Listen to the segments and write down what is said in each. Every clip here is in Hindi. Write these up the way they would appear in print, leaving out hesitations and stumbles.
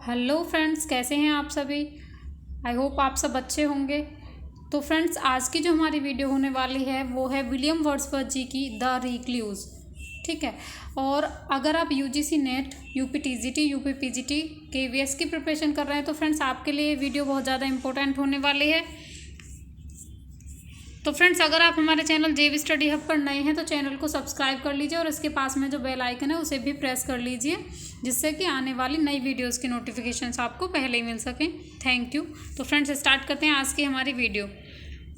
हेलो फ्रेंड्स, कैसे हैं आप सभी। आई होप आप सब अच्छे होंगे। तो फ्रेंड्स, आज की जो हमारी वीडियो होने वाली है वो है विलियम वर्ड्सवर्थ जी की द रिक्लूज। ठीक है। और अगर आप UGC net, UPTGT, UPPGT, KVS की प्रिपरेशन कर रहे हैं तो फ्रेंड्स आपके लिए ये वीडियो बहुत ज़्यादा इंपॉर्टेंट होने वाली है। तो फ्रेंड्स, अगर आप हमारे चैनल जेवी स्टडी हब पर नए हैं तो चैनल को सब्सक्राइब कर लीजिए और इसके पास में जो बेल आइकन है उसे भी प्रेस कर लीजिए, जिससे कि आने वाली नई वीडियोस की नोटिफिकेशंस आपको पहले ही मिल सकें। Thank you. तो फ्रेंड्स, स्टार्ट करते हैं आज की हमारी video.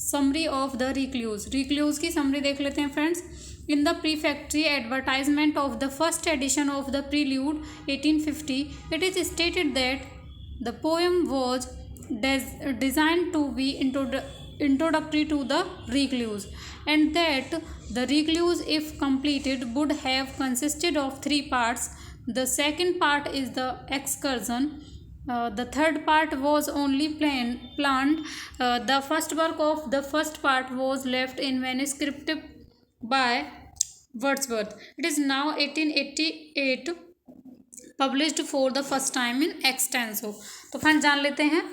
Summary of the Recluse. Recluse की समरी देख लेते हैं friends. In the prefatory advertisement of the first edition of the Prelude 1850 it is stated that the poem was designed to be introductory to the recluse, and that the recluse, if completed, would have consisted of three parts. The second part is the excursion. The third part was only planned. The first work of the first part was left in manuscript by Wordsworth. It is now 1888 published for the first time in extenso. तो फ्रेंड जान लेते हैं।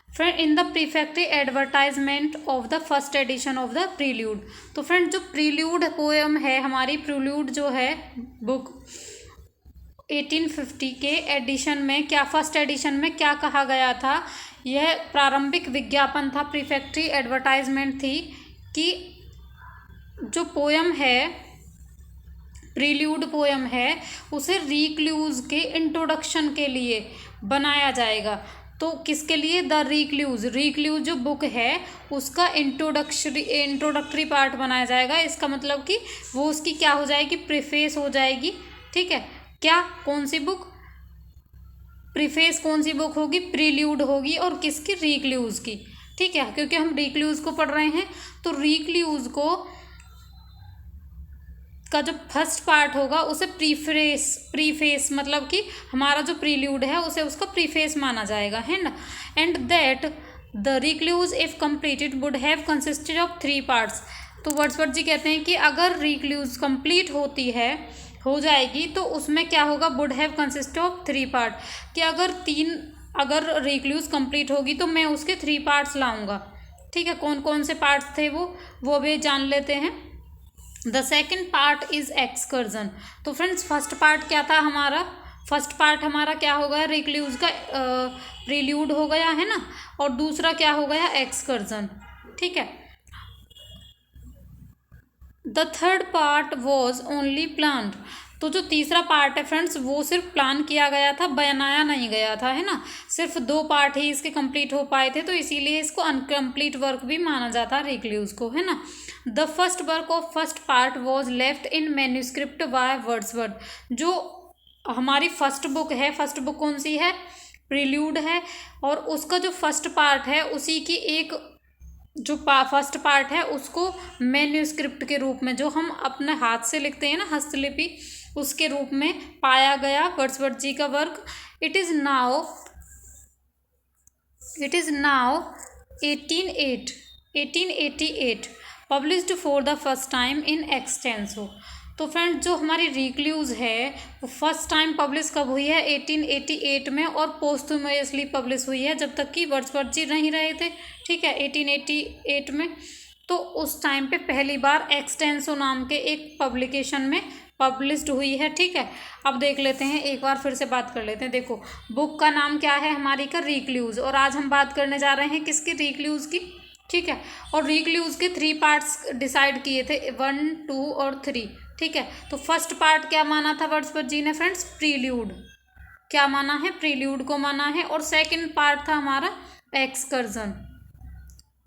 Friend, in the prefatory advertisement of the first edition of the Prelude. तो फ्रेंड, जो प्रील्यूड पोएम है हमारी, प्रील्यूड जो है बुक 1850 के एडिशन में क्या, फर्स्ट एडिशन में क्या कहा गया था, यह प्रारंभिक विज्ञापन था, प्रीफैक्टरी एडवर्टाइजमेंट थी कि जो पोएम है, प्रील्यूड पोएम है, उसे रिक्लूज के इंट्रोडक्शन के लिए बनाया जाएगा। तो किसके लिए? The Recluse. रिक्लूज जो बुक है उसका इंट्रोडक्टरी पार्ट बनाया जाएगा। इसका मतलब कि वो उसकी क्या हो जाएगी, प्रीफेस हो जाएगी। ठीक है। क्या, कौन सी बुक? प्रीफेस कौन सी बुक होगी? प्रील्यूड होगी। और किसकी? रिक्लूज की। ठीक है, क्योंकि हम रिक्लूज को पढ़ रहे हैं तो रिक्लूज को का जो फर्स्ट पार्ट होगा उसे प्रीफेस मतलब कि हमारा जो प्रील्यूड है उसे उसका प्रीफेस माना जाएगा, है ना। And that the recluse if completed would have consisted of three parts. तो वर्ड्सवर्थ जी कहते हैं कि अगर रिक्लूज कंप्लीट होती है, हो जाएगी, तो उसमें क्या होगा, would have consist of three part, कि अगर रिक्लूज कंप्लीट होगी तो मैं उसके थ्री पार्ट्स लाऊंगा। ठीक है। कौन कौन से पार्ट्स थे वो भी जान लेते हैं। The second part is excursion. तो फ्रेंड्स, फर्स्ट पार्ट क्या था हमारा? फर्स्ट पार्ट हमारा क्या हो गया? रिक्लूज का प्रील्यूड हो गया, है ना। और दूसरा क्या हो गया? एक्सकर्जन। ठीक है। The third part was only planned. तो जो तीसरा पार्ट है फ्रेंड्स, वो सिर्फ प्लान किया गया था, बनाया नहीं गया था, है ना। सिर्फ दो पार्ट ही इसके कंप्लीट हो पाए थे, तो इसीलिए इसको अनकम्प्लीट वर्क भी माना जाता है रिक्लूज को, है ना। The first work of first part was left in manuscript by Wordsworth. जो हमारी फर्स्ट बुक है, फर्स्ट बुक कौन सी है? प्रील्यूड है। और उसका जो फर्स्ट पार्ट है उसी की एक जो फर्स्ट पार्ट है उसको मैन्यूस्क्रिप्ट के रूप में, जो हम अपने हाथ से लिखते हैं ना, हस्तलिपि, उसके रूप में पाया गया वर्ड्सवर्थ जी का work. It is now 1888 published for the first time in Xtenso. तो फ्रेंड, जो हमारी रिक्लूज है वो फर्स्ट टाइम पब्लिश कब हुई है? 1888 में, और पोस्टुमसली पब्लिश हुई है जब तक कि वर्ड्सवर्थ जी नहीं रहे थे। ठीक है, 1888 में। तो उस टाइम पे पहली बार एक्सटेंसो नाम के एक पब्लिकेशन में पब्लिश्ड हुई है। ठीक है। अब देख लेते हैं, एक बार फिर से बात कर लेते हैं। देखो, बुक का नाम क्या है हमारी का? रिक्लूज। और आज हम बात करने जा रहे हैं किसकी? रिक्लूज की। ठीक है। और रिक्लूज के थ्री पार्ट्स डिसाइड किए थे, 1, 2 और 3। ठीक है। तो फर्स्ट पार्ट क्या माना था वर्ड्सवर्थ जी ने फ्रेंड्स? प्रील्यूड। क्या माना है? प्रील्यूड को माना है। और सेकंड पार्ट था हमारा एक्सकर्जन।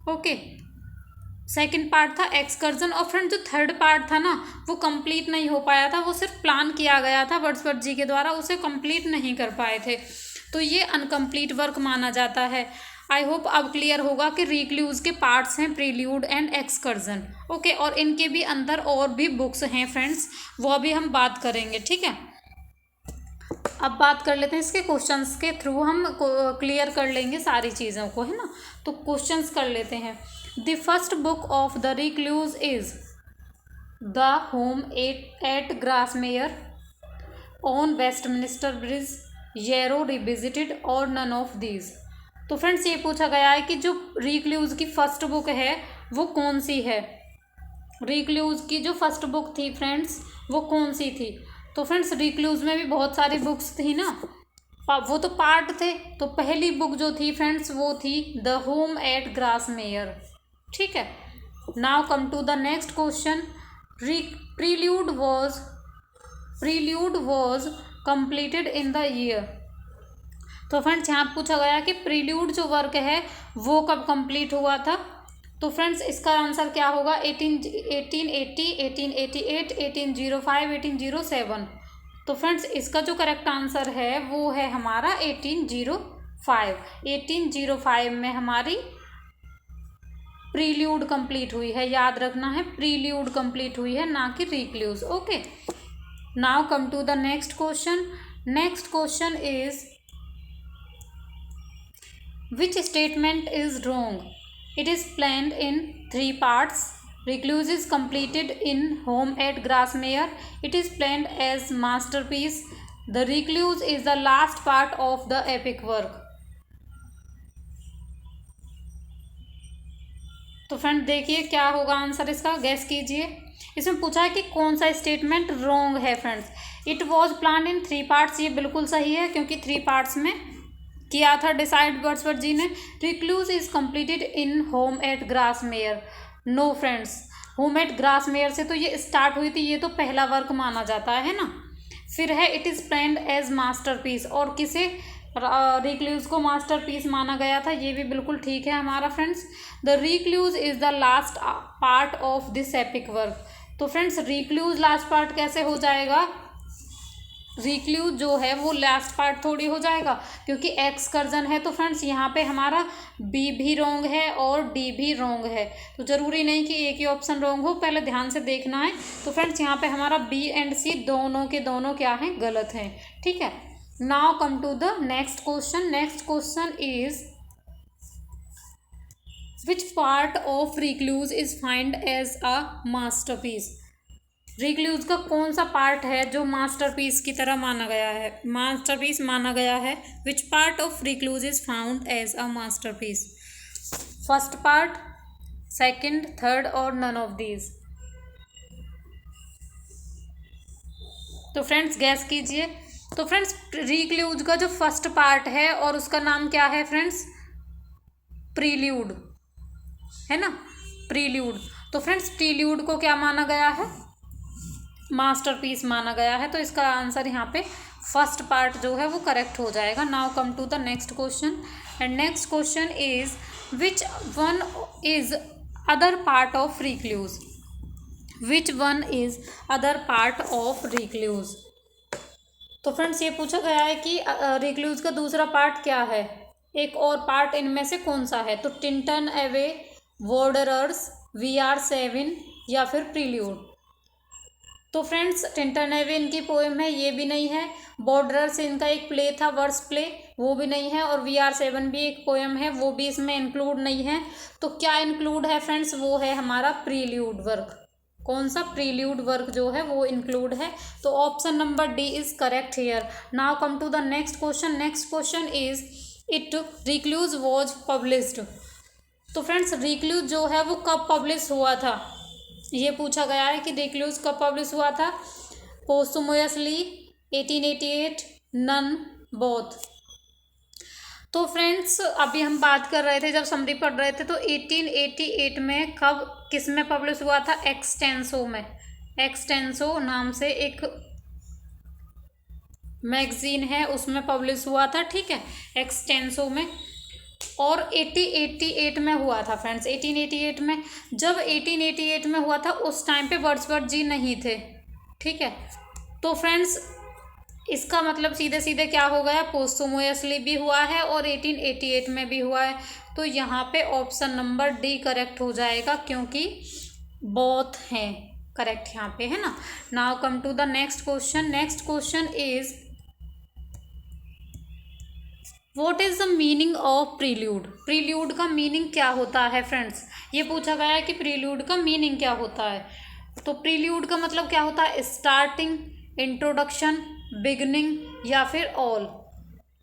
ओके, सेकंड पार्ट था एक्सकर्जन। और फ्रेंड, जो थर्ड पार्ट था ना, वो कंप्लीट नहीं हो पाया था, वो सिर्फ प्लान किया गया था वर्ड्सवर्थ जी के द्वारा, उसे कंप्लीट नहीं कर पाए थे, तो ये अनकम्प्लीट वर्क माना जाता है। आई होप अब क्लियर होगा कि रिक्लूज के पार्ट्स हैं प्रील्यूड एंड एक्सकर्जन। ओके, और इनके भी अंदर और भी बुक्स हैं फ्रेंड्स, वो भी हम बात करेंगे। ठीक है। अब बात कर लेते हैं इसके क्वेश्चंस के थ्रू, हम क्लियर कर लेंगे सारी चीज़ों को, है ना। तो क्वेश्चंस कर लेते हैं। The first book of the Recluse is the Home at Grasmere on Westminster Bridge, Yarrow, Revisited और नन ऑफ दीज। तो फ्रेंड्स ये पूछा गया है कि जो रिक्लूज की फर्स्ट बुक है वो कौन सी है। रिक्लूज की जो फर्स्ट बुक थी फ्रेंड्स वो कौन सी थी। तो फ्रेंड्स रिक्लूज में भी बहुत सारी बुक्स थी ना, वो तो पार्ट थे। तो पहली बुक जो थी फ्रेंड्स वो थी द होम एट ग्रासमेयर। ठीक है, now come to the next question. Prelude was completed in the year. तो फ्रेंड्स यहाँ पूछा गया कि प्रील्यूड जो वर्क है वो कब कंप्लीट हुआ था। तो फ्रेंड्स इसका आंसर क्या होगा, 1880, 1888, 1805, 1807। तो फ्रेंड्स इसका जो करेक्ट आंसर है वो है हमारा 1805। 1805 में हमारी प्रील्यूड कंप्लीट हुई है, याद रखना है प्रील्यूड कंप्लीट हुई है, ना कि recluse. Okay, now come to the next question. Next question is which statement is wrong? It is planned in 3 parts. Recluse is completed in Home at Grasmere. It is planned as masterpiece. The Recluse is the last part of the epic work. तो फ्रेंड देखिए क्या होगा आंसर इसका, गैस कीजिए। इसमें पूछा है कि कौन सा स्टेटमेंट रॉन्ग है friends. It was plan in 3 parts, ये बिल्कुल सही है क्योंकि 3 पार्ट्स में किया था डिसाइड वर्ड्सवर्थ जी ने। Recluse is completed in Home at Grasmere. No friends, Home at Grasmere से तो ये स्टार्ट हुई थी, ये तो पहला वर्क माना जाता है ना। फिर है it is planned as masterpiece, और किसे रिक्लूज को मास्टरपीस माना गया था, ये भी बिल्कुल ठीक है हमारा friends. The Recluse is the last part of this epic work. तो फ्रेंड्स रिक्लूज लास्ट पार्ट कैसे हो जाएगा, रिक्लूज जो है वो लास्ट पार्ट थोड़ी हो जाएगा क्योंकि एक्सकर्जन है। तो फ्रेंड्स यहाँ पे हमारा बी भी रॉन्ग है और डी भी रॉन्ग है, तो ज़रूरी नहीं कि एक ही ऑप्शन रॉन्ग हो, पहले ध्यान से देखना है। तो फ्रेंड्स यहाँ पे हमारा बी एंड सी दोनों के दोनों क्या हैं, गलत हैं। ठीक है, now come to the next question. Next question is which part of Recluse is find as a masterpiece. Recluse का कौन सा पार्ट है जो मास्टरपीस की तरह माना गया है, मास्टरपीस माना गया है। Which part of Recluse is found as a masterpiece. First part, second, third और नन ऑफ दीज। तो फ्रेंड्स गैस कीजिए। तो फ्रेंड्स रिक्लूज का जो फर्स्ट पार्ट है और उसका नाम क्या है फ्रेंड्स, प्रील्यूड है ना, प्रील्यूड। तो फ्रेंड्स प्रील्यूड को क्या माना गया है, मास्टरपीस माना गया है। तो इसका आंसर यहाँ पे फर्स्ट पार्ट जो है वो करेक्ट हो जाएगा। Now come to the next question, and next question is which one is other part of Recluse. Which one is other part of Recluse. तो फ्रेंड्स ये पूछा गया है कि रिक्लूज का दूसरा पार्ट क्या है, एक और पार्ट इनमें से कौन सा है। तो टिंटन अवे, वॉर्डरर्स, VR7 या फिर प्रील्यूड। तो फ्रेंड्स टिंटन अवे इनकी पोएम है, ये भी नहीं है। बॉर्डरर्स इनका एक प्ले था, वर्स प्ले, वो भी नहीं है। और VR7 भी एक पोएम है, वो भी इसमें इंक्लूड नहीं है। तो क्या इंक्लूड है फ्रेंड्स, वो है हमारा प्रील्यूड वर्क। कौन सा, प्रील्यूड वर्क जो है वो इंक्लूड है। तो option number D is correct here. Now come to the next question. Next question is it Recluse was published. तो फ्रेंड्स रिक्लूज जो है वो कब पब्लिश हुआ था, ये पूछा गया है कि रिक्लूज कब पब्लिश हुआ था। Posthumously, 1888, none, both. तो फ्रेंड्स अभी हम बात कर रहे थे, जब समरी पढ़ रहे थे, तो 1888 में कब किस में पब्लिश हुआ था, एक्सटेंसो में। एक्सटेंसो नाम से एक मैगजीन है उसमें पब्लिश हुआ था। ठीक है, एक्सटेंसो में। और 1888 में हुआ था फ्रेंड्स। 1888 में, जब 1888 में हुआ था उस टाइम पे वर्ड्सवर्थ जी नहीं थे। ठीक है, तो फ्रेंड्स इसका मतलब सीधे सीधे क्या हो गया, पोस्टुमसली भी हुआ है और 1888 में भी हुआ है। तो यहाँ पे ऑप्शन नंबर डी करेक्ट हो जाएगा क्योंकि बोथ हैं करेक्ट यहाँ पे, है ना। Now come to the next question. Next question is what is the meaning of Prelude. Prelude का मीनिंग क्या होता है फ्रेंड्स, ये पूछा गया है कि प्रील्यूड का मीनिंग क्या होता है। तो प्रील्यूड का मतलब क्या होता है, स्टार्टिंग, इंट्रोडक्शन, बिगनिंग या फिर ऑल।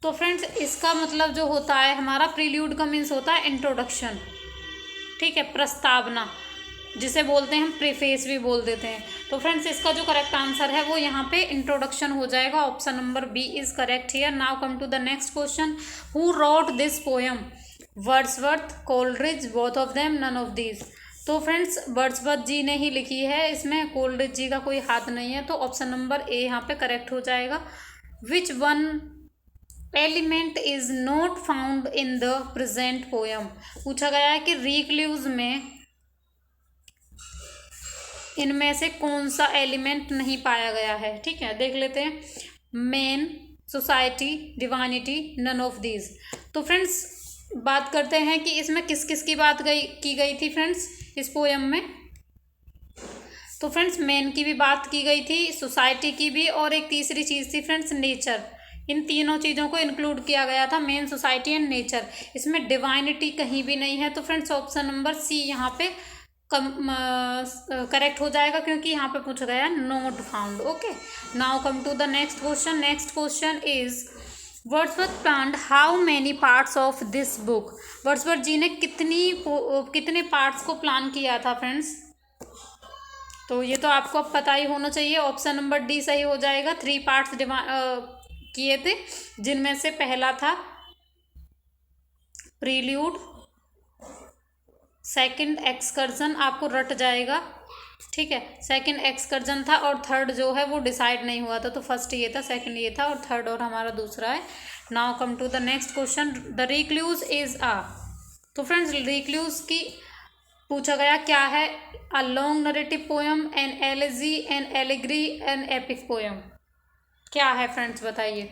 तो फ्रेंड्स इसका मतलब जो होता है हमारा प्रील्यूड का मीन्स होता है इंट्रोडक्शन, ठीक है, प्रस्तावना, जिसे बोलते हैं हम प्रीफेस भी बोल देते हैं। तो फ्रेंड्स इसका जो करेक्ट आंसर है वो यहाँ पे इंट्रोडक्शन हो जाएगा। Option number B is correct here. Now come to the next question. Who wrote this poem? Wordsworth, Coleridge, both of them, none of these. तो फ्रेंड्स वर्ड्सवर्थ जी ने ही लिखी है, इसमें कोलरिज जी का कोई हाथ नहीं है, तो ऑप्शन नंबर ए यहाँ पे करेक्ट हो जाएगा। Which one element is not found in the present poem? पूछा गया है कि रिक्लूज में इनमें से कौन सा एलिमेंट नहीं पाया गया है, ठीक है, देख लेते हैं। Man, society, divinity, none of these. तो फ्रेंड्स बात करते हैं कि इसमें किस किस की बात की गई थी फ्रेंड्स इस पोयम में। तो फ्रेंड्स मेन की भी बात की गई थी, सोसाइटी की भी, और एक तीसरी चीज़ थी फ्रेंड्स नेचर। इन तीनों चीज़ों को इंक्लूड किया गया था, मेन, सोसाइटी एंड नेचर। इसमें डिवाइनिटी कहीं भी नहीं है, तो फ्रेंड्स ऑप्शन नंबर सी यहाँ पे करेक्ट हो जाएगा, क्योंकि यहाँ पे पूछा गया not found. Okay, now come to the next question. Next question is Wordsworth planned how many parts of this book? Wordsworth ji ने कितने पार्ट्स को प्लान किया था फ्रेंड्स? तो ये तो आपको अब पता ही होना चाहिए। ऑप्शन नंबर डी सही हो जाएगा। 3 पार्ट्स किए थे, जिनमें से पहला था प्रील्यूड, सेकंड एक्सकर्जन, आपको रट जाएगा, ठीक है, सेकंड एक्सकर्जन था, और थर्ड जो है वो डिसाइड नहीं हुआ था। तो फर्स्ट ये था, सेकंड ये था, और थर्ड और हमारा दूसरा है। Now come to the next question. The Recluse is a. तो फ्रेंड्स रिक्लूज की पूछा गया क्या है? A long narrative poem, an elegy, an एलिग्री, एन एपिक पोयम। क्या है फ्रेंड्स बताइए।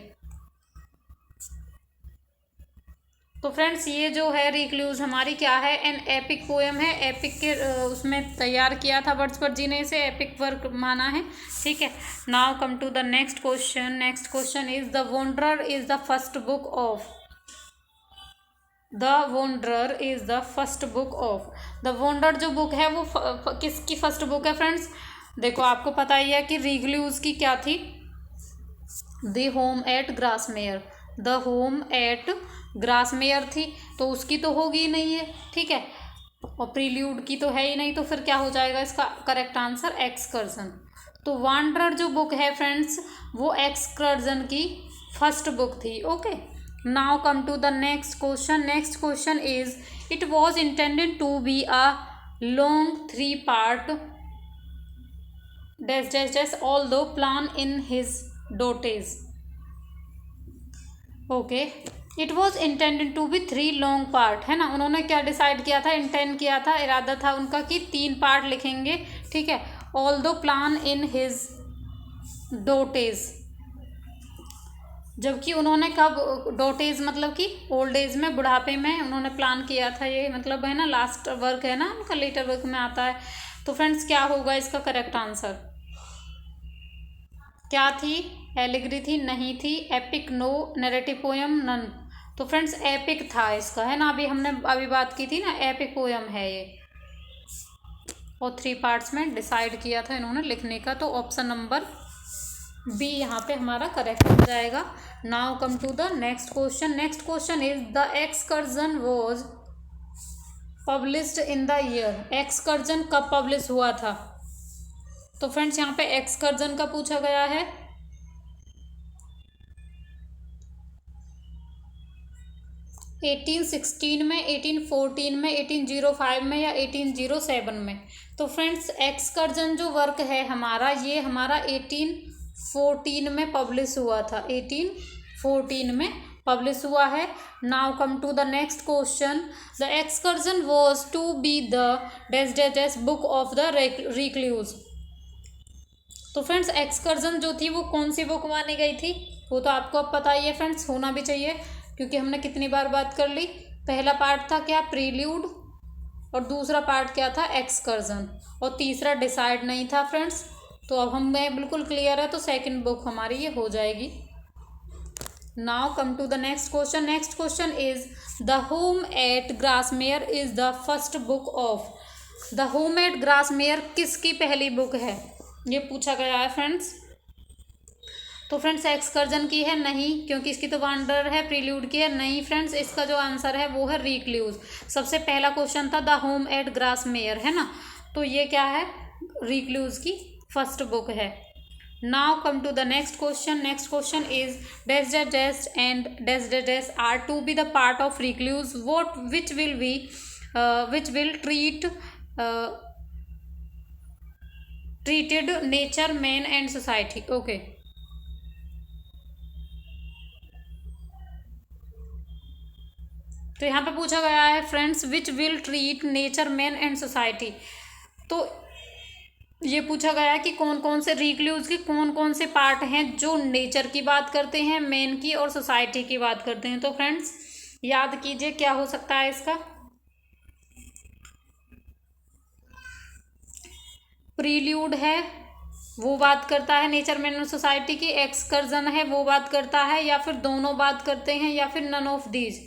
तो फ्रेंड्स ये जो है रिक्लूज हमारी क्या है? एन एपिक पोयम है। एपिक के उसमें तैयार किया था वर्ड्सवर्थ जी ने, इसे एपिक वर्क माना है, ठीक है। Now come to the next question. Next question is the Wanderer is the first book of. The Wanderer is the first book of. The Wander जो बुक है वो किसकी फर्स्ट बुक है फ्रेंड्स? देखो आपको पता ही है कि रिक्लूज की क्या थी? The Home at Grasmere. The Home at Grasmere थी, तो उसकी तो होगी ही नहीं है, ठीक है, और प्रील्यूड की तो है ही नहीं, तो फिर क्या हो जाएगा इसका करेक्ट आंसर? एक्सकर्जन। तो वांडरर जो बुक है फ्रेंड्स वो एक्सकर्जन की फर्स्ट बुक थी। Okay, now come to the next question. Next question is it was intended to be a long 3 part dash dash dash although plan in his dotage. Okay, it was intended to be 3 long part, है ना। उन्होंने क्या डिसाइड किया था? इंटेंड किया था, इरादा था उनका कि 3 पार्ट लिखेंगे, ठीक है, ऑल्दो प्लान इन हिज डोटेज। जबकि उन्होंने कब डोटेज मतलब कि ओल्ड एज में, बुढ़ापे में उन्होंने प्लान किया था, ये मतलब है ना लास्ट वर्क है ना उनका, लेटर वर्क में आता है। तो फ्रेंड्स क्या होगा इसका करेक्ट आंसर? क्या थी? एलिग्री थी? नहीं थी। Epic? No. Narrative poem? None. तो फ्रेंड्स एपिक था इसका, है ना, हमने अभी बात की थी ना, एपिक पोयम है ये, और 3 पार्ट्स में डिसाइड किया था इन्होंने लिखने का। तो ऑप्शन नंबर बी यहाँ पे हमारा करेक्ट हो जाएगा। Now come to the next question. Next question is the Excursion was published in the year. Excursion कब पब्लिश हुआ था? तो फ्रेंड्स यहाँ पे एक्सकर्जन का पूछा गया है। में 1816 में, 1814 में, 1805 में, या 1807 में। तो फ्रेंड्स एक्सकर्जन जो वर्क है हमारा, ये हमारा 1814 में पब्लिश हुआ था, 1814 में पब्लिश हुआ है। Now come to the next question. The Excursion was to be the dash dash dash book of the Recluse. तो फ्रेंड्स एक्सकर्जन जो थी वो कौन सी बुक मानी गई थी? वो तो आपको अब पता ही है फ्रेंड्स, होना भी चाहिए, क्योंकि हमने कितनी बार बात कर ली। पहला पार्ट था क्या? प्रील्यूड, और दूसरा पार्ट क्या था? एक्सकर्जन, और तीसरा डिसाइड नहीं था फ्रेंड्स। तो अब हमें बिल्कुल क्लियर है, तो सेकंड बुक हमारी ये हो जाएगी। Now come to the next question. Next question is the Home at Grasmere is the first book of. The Home at Grasmere किसकी पहली बुक है? ये पूछा गया है फ्रेंड्स। तो फ्रेंड्स एक्सकर्जन की है नहीं, क्योंकि इसकी तो वांडर है। प्रील्यूड की है नहीं फ्रेंड्स, इसका जो आंसर है वो है रिक्लूज। सबसे पहला क्वेश्चन था द होम एट ग्रासमेयर, है ना, तो ये क्या है, रिक्लूज की फर्स्ट बुक है। Now come to the next question. Next question is dash dash dash and dash dash dash are to be the part of Recluse what which will treated nature, man and society. Okay, तो यहाँ पे पूछा गया है friends which will treat nature, man and society. तो ये पूछा गया है कि कौन कौन से रिक्लूज के कौन कौन से पार्ट हैं जो नेचर की बात करते हैं, मैन की और सोसाइटी की बात करते हैं। तो फ्रेंड्स याद कीजिए क्या हो सकता है इसका। प्रील्यूड है वो बात करता है नेचर, मैन और सोसाइटी की। एक्सकर्जन है वो बात करता है, या फिर दोनों बात करते हैं, या फिर नन ऑफ दीज।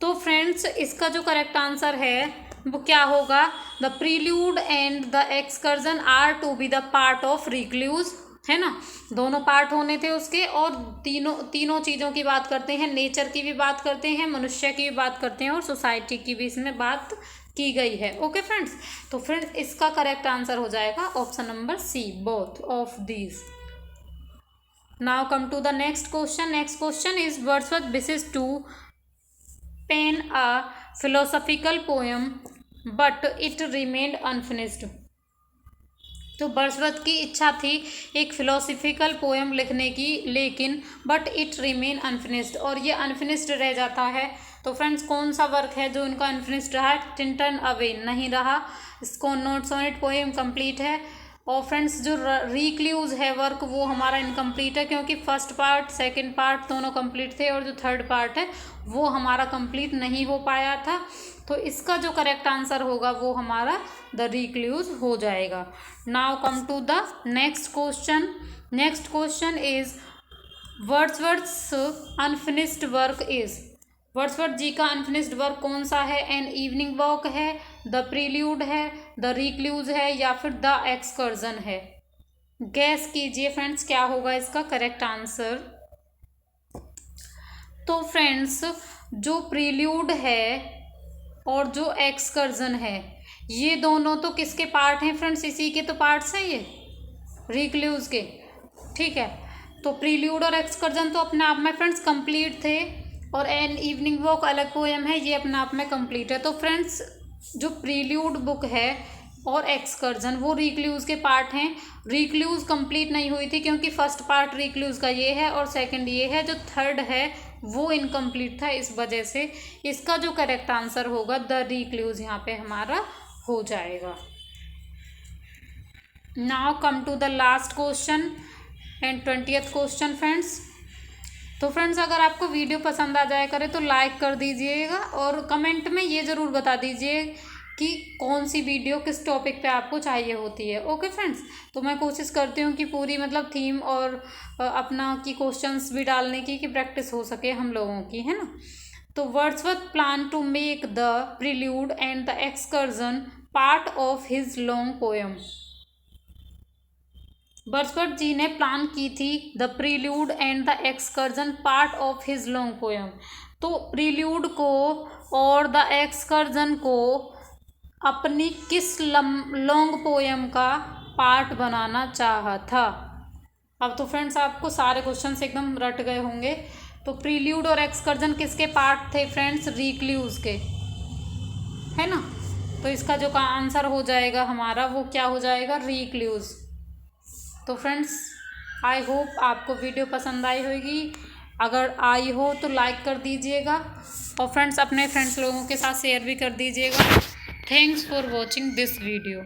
तो फ्रेंड्स इसका जो करेक्ट आंसर है वो क्या होगा, the Prelude and the Excursion are to be the part of Recluse, है ना, दोनों पार्ट होने थे उसके, और तीनों चीज़ों की बात करते हैं, नेचर की भी बात करते हैं, मनुष्य की भी बात करते हैं, और सोसाइटी की भी इसमें बात की गई है। ओके फ्रेंड्स, तो फ्रेंड्स इसका करेक्ट आंसर हो जाएगा option number C, both of these. Now come to the next question. Next question is Wordsworth wishes to pen a philosophical poem but it remained unfinished। तो वर्ड्सवर्थ की इच्छा थी एक फिलोसफिकल पोएम लिखने की, लेकिन बट इट रिमेन अनफिनिश्ड, और ये अनफिनिश्ड रह जाता है। तो फ्रेंड्स कौन सा वर्क है जो इनका अनफिनिश्ड रहा है, टिंटन अवे नहीं रहा, इसको नोट सोनेट पोएम कंप्लीट है। और फ्रेंड्स जो रिक्लूज है वर्क वो हमारा इनकम्प्लीट है, क्योंकि फर्स्ट पार्ट सेकंड पार्ट दोनों कंप्लीट थे, और जो थर्ड पार्ट है वो हमारा कंप्लीट नहीं हो पाया था। तो इसका जो करेक्ट आंसर होगा वो हमारा द रिक्लूज हो जाएगा। Now come to the next question. Next question is Wordsworth's unfinished work is, Wordsworth ji का अनफिनिश्ड वर्क कौन सा है, एन इवनिंग वॉक है, द प्रील्यूड है, द रिक्लूज है, या फिर द एक्सकर्जन है। गैस कीजिए फ्रेंड्स क्या होगा इसका करेक्ट आंसर। तो फ्रेंड्स जो प्रील्यूड है और जो एक्सकर्जन है ये दोनों तो किसके पार्ट हैं फ्रेंड्स, इसी के तो पार्ट्स हैं ये रिक्लूज के, ठीक है। तो प्रील्यूड और एक्सकर्जन तो अपने आप में फ्रेंड्स कंप्लीट थे, और एन इवनिंग वॉक अलग पोएम है, ये अपने आप में कंप्लीट है। तो फ्रेंड्स जो प्रील्यूड बुक है और एक्सकर्जन वो रिक्लूज के पार्ट हैं। रिक्लूज कंप्लीट नहीं हुई थी क्योंकि फर्स्ट पार्ट रिक्लूज का ये है और सेकंड ये है, जो थर्ड है वो इनकम्प्लीट था, इस वजह से इसका जो करेक्ट आंसर होगा द रिक्लूज यहाँ पे हमारा हो जाएगा। Now come to the last question and 20th question friends. तो फ्रेंड्स अगर आपको वीडियो पसंद आ जाए करे तो लाइक कर दीजिएगा, और कमेंट में ये ज़रूर बता दीजिए कि कौन सी वीडियो किस टॉपिक पे आपको चाहिए होती है। ओके फ्रेंड्स, तो मैं कोशिश करती हूँ कि पूरी मतलब थीम और अपना की क्वेश्चंस भी डालने की, कि प्रैक्टिस हो सके हम लोगों की, है ना। तो Wordsworth plan to make the Prelude and the Excursion part of his long poem. Wordsworth ji ने प्लान की थी the Prelude and the Excursion part of his long poem. तो प्रील्यूड को और द एक्सकर्जन को अपनी किस लॉन्ग पोएम का पार्ट बनाना चाहा था। अब तो फ्रेंड्स आपको सारे क्वेश्चंस एकदम रट गए होंगे। तो प्रील्यूड और एक्सकर्जन किसके पार्ट थे फ्रेंड्स, रिक्लूज के, है ना। तो इसका जो का आंसर हो जाएगा हमारा वो क्या हो जाएगा, रिक्लूज। तो फ्रेंड्स आई होप आपको वीडियो पसंद आई होगी, अगर आई हो तो लाइक कर दीजिएगा, और फ्रेंड्स अपने फ्रेंड्स लोगों के साथ शेयर भी कर दीजिएगा। Thanks for watching this video.